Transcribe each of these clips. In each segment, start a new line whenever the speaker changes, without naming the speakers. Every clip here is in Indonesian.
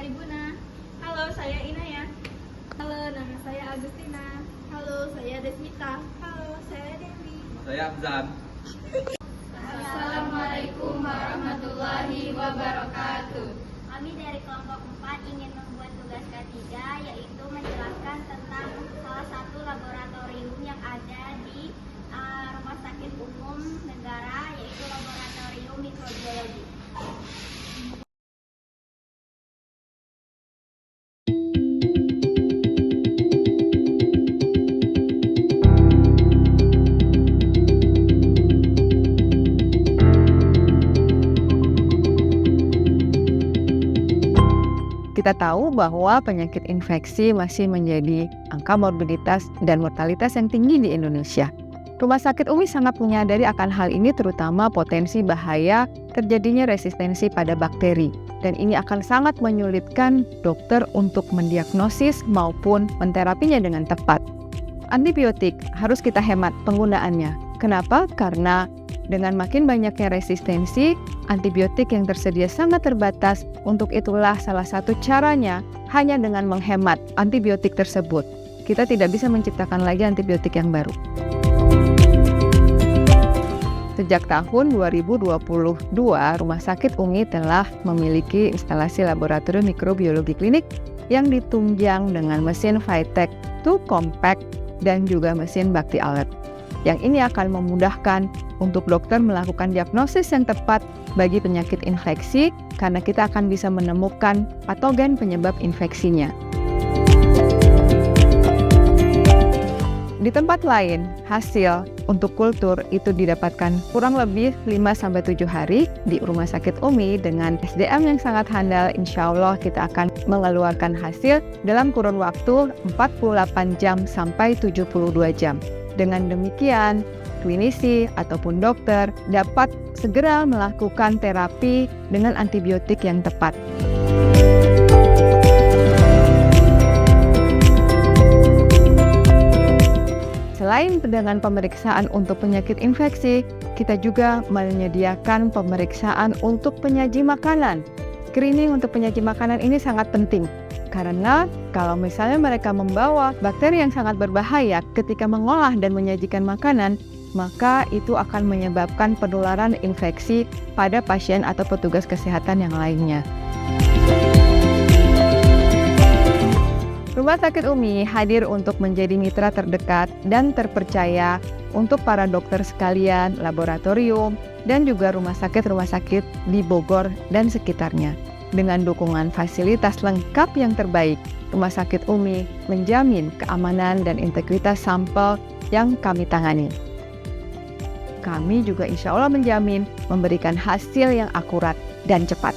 Ibuna. Halo, saya Inaya.
Halo, nama saya Agustina.
Halo, saya Desmita.
Halo, saya Dewi.
Saya Abzan.
Assalamualaikum warahmatullahi wabarakatuh.
Kami dari kelompok 4 ingin membuat tugas ketiga, yaitu menjelaskan tentang salah satu laboratorium yang ada di Rumah Sakit Umum Negara, yaitu Laboratorium Mikrobiologi.
Kita tahu bahwa penyakit infeksi masih menjadi angka morbiditas dan mortalitas yang tinggi di Indonesia. Rumah Sakit UMI sangat menyadari akan hal ini, terutama potensi bahaya terjadinya resistensi pada bakteri. Dan ini akan sangat menyulitkan dokter untuk mendiagnosis maupun menterapinya dengan tepat. Antibiotik harus kita hemat penggunaannya. Kenapa? Karena dengan makin banyaknya resistensi, antibiotik yang tersedia sangat terbatas. Untuk itulah salah satu caranya hanya dengan menghemat antibiotik tersebut. Kita tidak bisa menciptakan lagi antibiotik yang baru. Sejak tahun 2022, Rumah Sakit UMI telah memiliki instalasi laboratorium mikrobiologi klinik yang ditunjang dengan mesin VITEK 2 Compact dan juga mesin Bakti Alert. Yang ini akan memudahkan untuk dokter melakukan diagnosis yang tepat bagi penyakit infeksi karena kita akan bisa menemukan patogen penyebab infeksinya. Di tempat lain, hasil untuk kultur itu didapatkan kurang lebih 5-7 hari. Di Rumah Sakit UMI dengan SDM yang sangat handal, insya Allah kita akan mengeluarkan hasil dalam kurun waktu 48 jam sampai 72 jam. Dengan demikian, klinisi ataupun dokter dapat segera melakukan terapi dengan antibiotik yang tepat. Selain dengan pemeriksaan untuk penyakit infeksi, kita juga menyediakan pemeriksaan untuk penyaji makanan. Screening untuk penyaji makanan ini sangat penting. Karena kalau misalnya mereka membawa bakteri yang sangat berbahaya ketika mengolah dan menyajikan makanan, maka itu akan menyebabkan penularan infeksi pada pasien atau petugas kesehatan yang lainnya. Rumah Sakit UMI hadir untuk menjadi mitra terdekat dan terpercaya untuk para dokter sekalian, laboratorium, dan juga rumah sakit di Bogor dan sekitarnya. Dengan dukungan fasilitas lengkap yang terbaik, Rumah Sakit UMI menjamin keamanan dan integritas sampel yang kami tangani. Kami juga insya Allah menjamin memberikan hasil yang akurat dan cepat.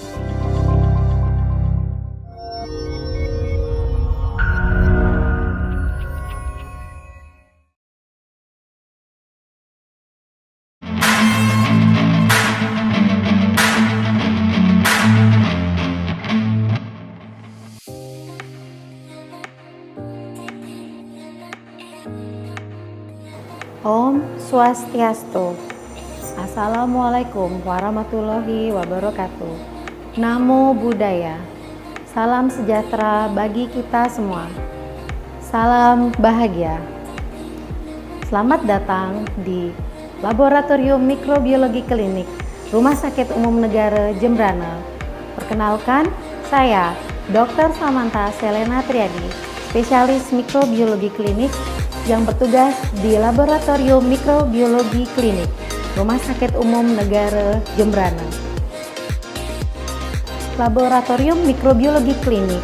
Om Swastiastu. Assalamualaikum warahmatullahi wabarakatuh. Namo Buddhaya. Salam sejahtera bagi kita semua. Salam bahagia. Selamat datang di Laboratorium Mikrobiologi Klinik Rumah Sakit Umum Negara Jembrana. Perkenalkan, saya Dr. Samantha Selena Triadi, spesialis mikrobiologi klinik yang bertugas di Laboratorium Mikrobiologi Klinik Rumah Sakit Umum Negara Jembrana. Laboratorium Mikrobiologi Klinik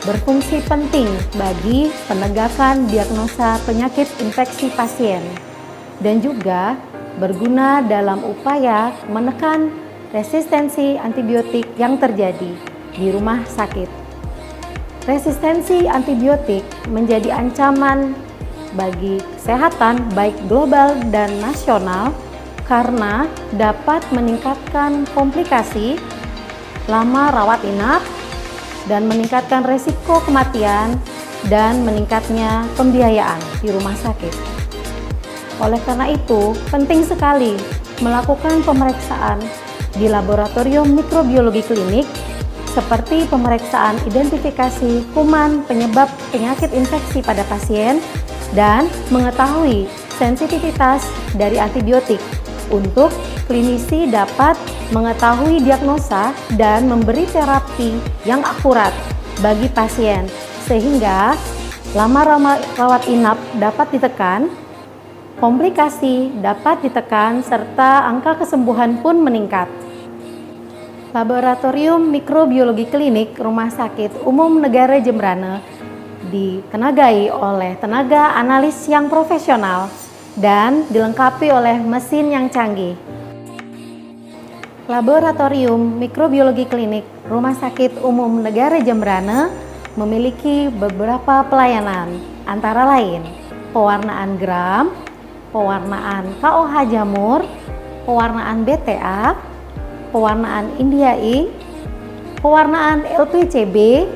berfungsi penting bagi penegakan diagnosa penyakit infeksi pasien dan juga berguna dalam upaya menekan resistensi antibiotik yang terjadi di rumah sakit. Resistensi antibiotik menjadi ancaman bagi kesehatan baik global dan nasional karena dapat meningkatkan komplikasi, lama rawat inap, dan meningkatkan resiko kematian dan meningkatnya pembiayaan di rumah sakit. Oleh karena itu, penting sekali melakukan pemeriksaan di Laboratorium Mikrobiologi Klinik seperti pemeriksaan identifikasi kuman penyebab penyakit infeksi pada pasien dan mengetahui sensitivitas dari antibiotik untuk klinisi dapat mengetahui diagnosa dan memberi terapi yang akurat bagi pasien sehingga lama rawat inap dapat ditekan, komplikasi dapat ditekan, serta angka kesembuhan pun meningkat. Laboratorium Mikrobiologi Klinik Rumah Sakit Umum Negara Jembrana ditenagai oleh tenaga analis yang profesional dan dilengkapi oleh mesin yang canggih. Laboratorium Mikrobiologi Klinik Rumah Sakit Umum Negara Jembrana memiliki beberapa pelayanan, antara lain pewarnaan gram, pewarnaan KOH jamur, pewarnaan BTA, pewarnaan India Ink, pewarnaan LPCB,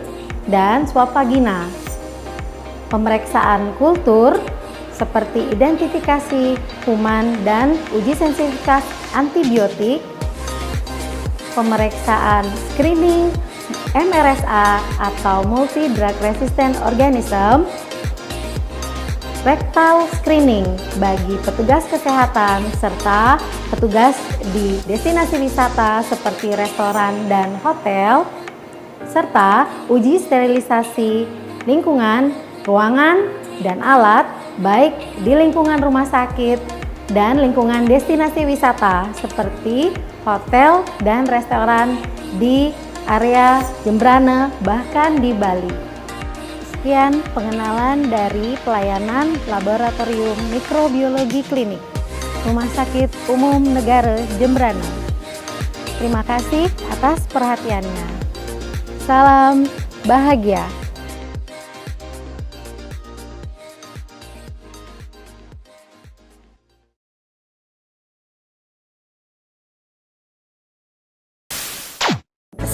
dan swab vagina. Pemeriksaan kultur seperti identifikasi kuman dan uji sensitivitas antibiotik, pemeriksaan screening MRSA atau Multi Drug Resistant Organism, rectal screening bagi petugas kesehatan serta petugas di destinasi wisata seperti restoran dan hotel, serta uji sterilisasi lingkungan, ruangan, dan alat baik di lingkungan rumah sakit dan lingkungan destinasi wisata seperti hotel dan restoran di area Jembrana bahkan di Bali. Sekian pengenalan dari pelayanan Laboratorium Mikrobiologi Klinik Rumah Sakit Umum Negara Jembrana. Terima kasih atas perhatiannya. Salam bahagia.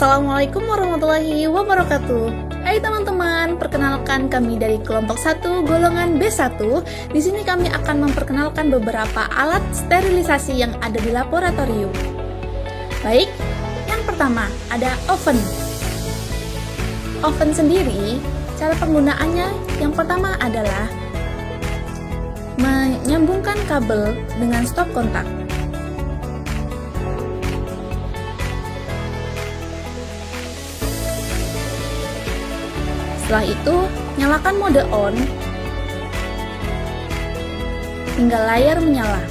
Assalamualaikum warahmatullahi wabarakatuh. Hai teman-teman, perkenalkan kami dari kelompok 1 golongan B1. Di sini kami akan memperkenalkan beberapa alat sterilisasi yang ada di laboratorium. Baik, yang pertama ada oven. Oven sendiri, cara penggunaannya yang pertama adalah menyambungkan kabel dengan stop kontak. Setelah itu, nyalakan mode on hingga layar menyala.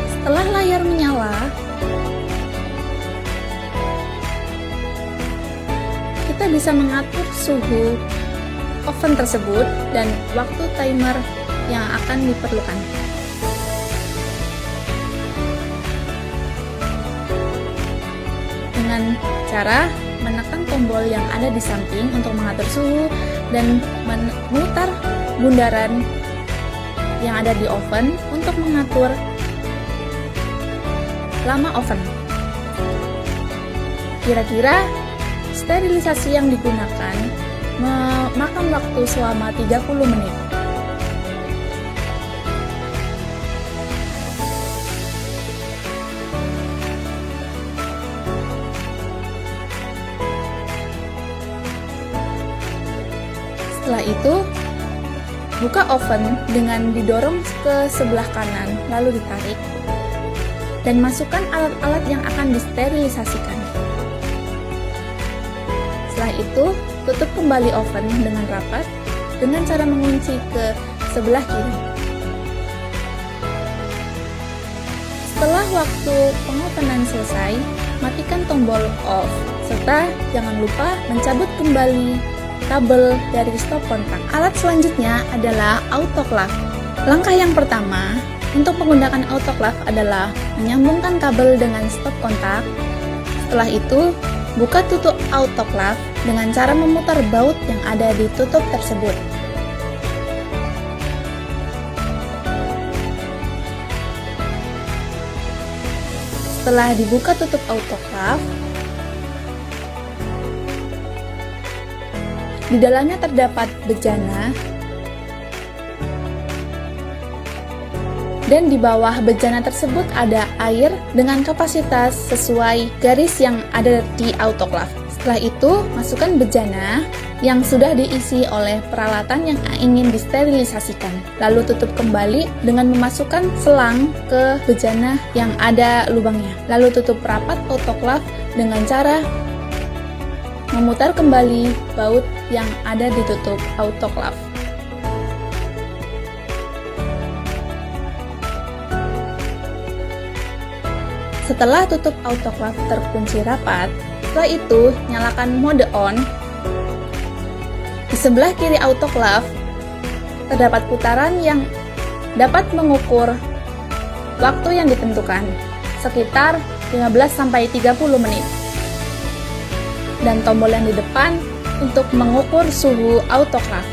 Setelah layar menyala, kita bisa mengatur suhu oven tersebut dan waktu timer yang akan diperlukan. Dengan cara menekan tombol yang ada di samping untuk mengatur suhu dan memutar bundaran yang ada di oven untuk mengatur lama oven. Kira-kira sterilisasi yang digunakan memakan waktu selama 30 menit. Setelah itu, buka oven dengan didorong ke sebelah kanan, lalu ditarik, dan masukkan alat-alat yang akan disterilisasikan. Setelah itu, tutup kembali oven dengan rapat dengan cara mengunci ke sebelah kiri. Setelah waktu pengopenan selesai, matikan tombol off, serta jangan lupa mencabut kembali kabel dari stop kontak. Alat selanjutnya adalah autoclave. Langkah yang pertama untuk menggunakan autoclave adalah menyambungkan kabel dengan stop kontak. Setelah itu, buka tutup autoclave dengan cara memutar baut yang ada di tutup tersebut. Setelah dibuka tutup autoclave, di dalamnya terdapat bejana Dan di bawah bejana tersebut ada air dengan kapasitas sesuai garis yang ada di autoklaf. Setelah itu, masukkan bejana yang sudah diisi oleh peralatan yang ingin disterilisasikan. Lalu tutup kembali dengan memasukkan selang ke bejana yang ada lubangnya. Lalu tutup rapat autoklaf dengan cara memutar kembali baut yang ada di tutup autoklaf. Setelah tutup autoklaf terkunci rapat, setelah itu nyalakan mode on. Di sebelah kiri autoklaf terdapat putaran yang dapat mengukur waktu yang ditentukan, sekitar 15-30 menit. Dan tombol yang di depan untuk mengukur suhu autoklaf.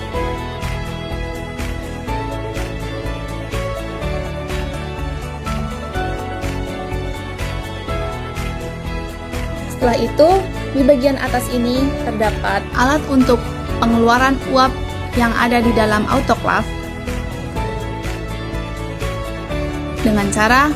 Setelah itu, di bagian atas ini terdapat alat untuk pengeluaran uap yang ada di dalam autoklaf dengan cara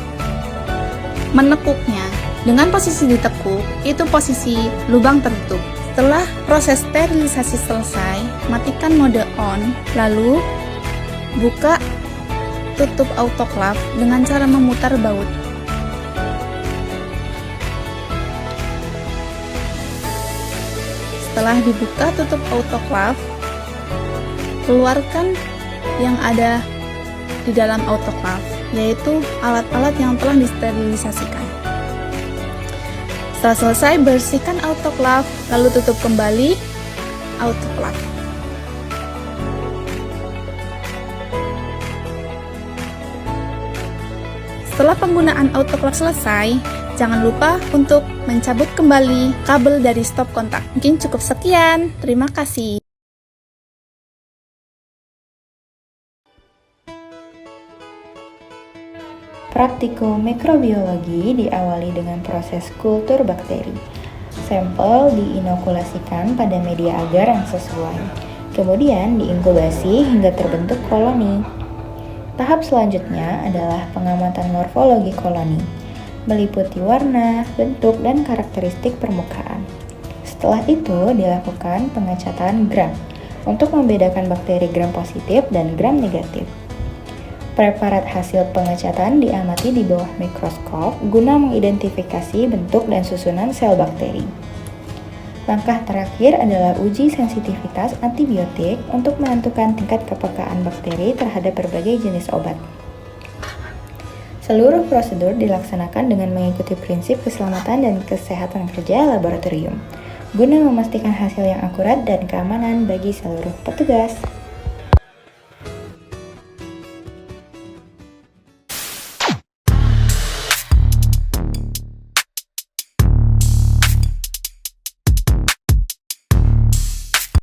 menekuknya. Dengan posisi ditekuk, itu posisi lubang tertutup. Setelah proses sterilisasi selesai, matikan mode on, lalu buka tutup autoklaf dengan cara memutar baut. Setelah dibuka tutup autoklaf, keluarkan yang ada di dalam autoklaf, yaitu alat-alat yang telah disterilisasikan. Setelah selesai, bersihkan autoklaf, lalu tutup kembali autoklaf. Setelah penggunaan autoklaf selesai, jangan lupa untuk mencabut kembali kabel dari stop kontak. Mungkin cukup sekian. Terima kasih.
Praktikum mikrobiologi diawali dengan proses kultur bakteri. Sampel diinokulasikan pada media agar yang sesuai. Kemudian diinkubasi hingga terbentuk koloni. Tahap selanjutnya adalah pengamatan morfologi koloni, meliputi warna, bentuk, dan karakteristik permukaan. Setelah itu dilakukan pengecatan gram untuk membedakan bakteri gram positif dan gram negatif. Preparat hasil pengecatan diamati di bawah mikroskop guna mengidentifikasi bentuk dan susunan sel bakteri. Langkah terakhir adalah uji sensitivitas antibiotik untuk menentukan tingkat kepekaan bakteri terhadap berbagai jenis obat. Seluruh prosedur dilaksanakan dengan mengikuti prinsip keselamatan dan kesehatan kerja laboratorium, guna memastikan hasil yang akurat dan keamanan bagi seluruh petugas.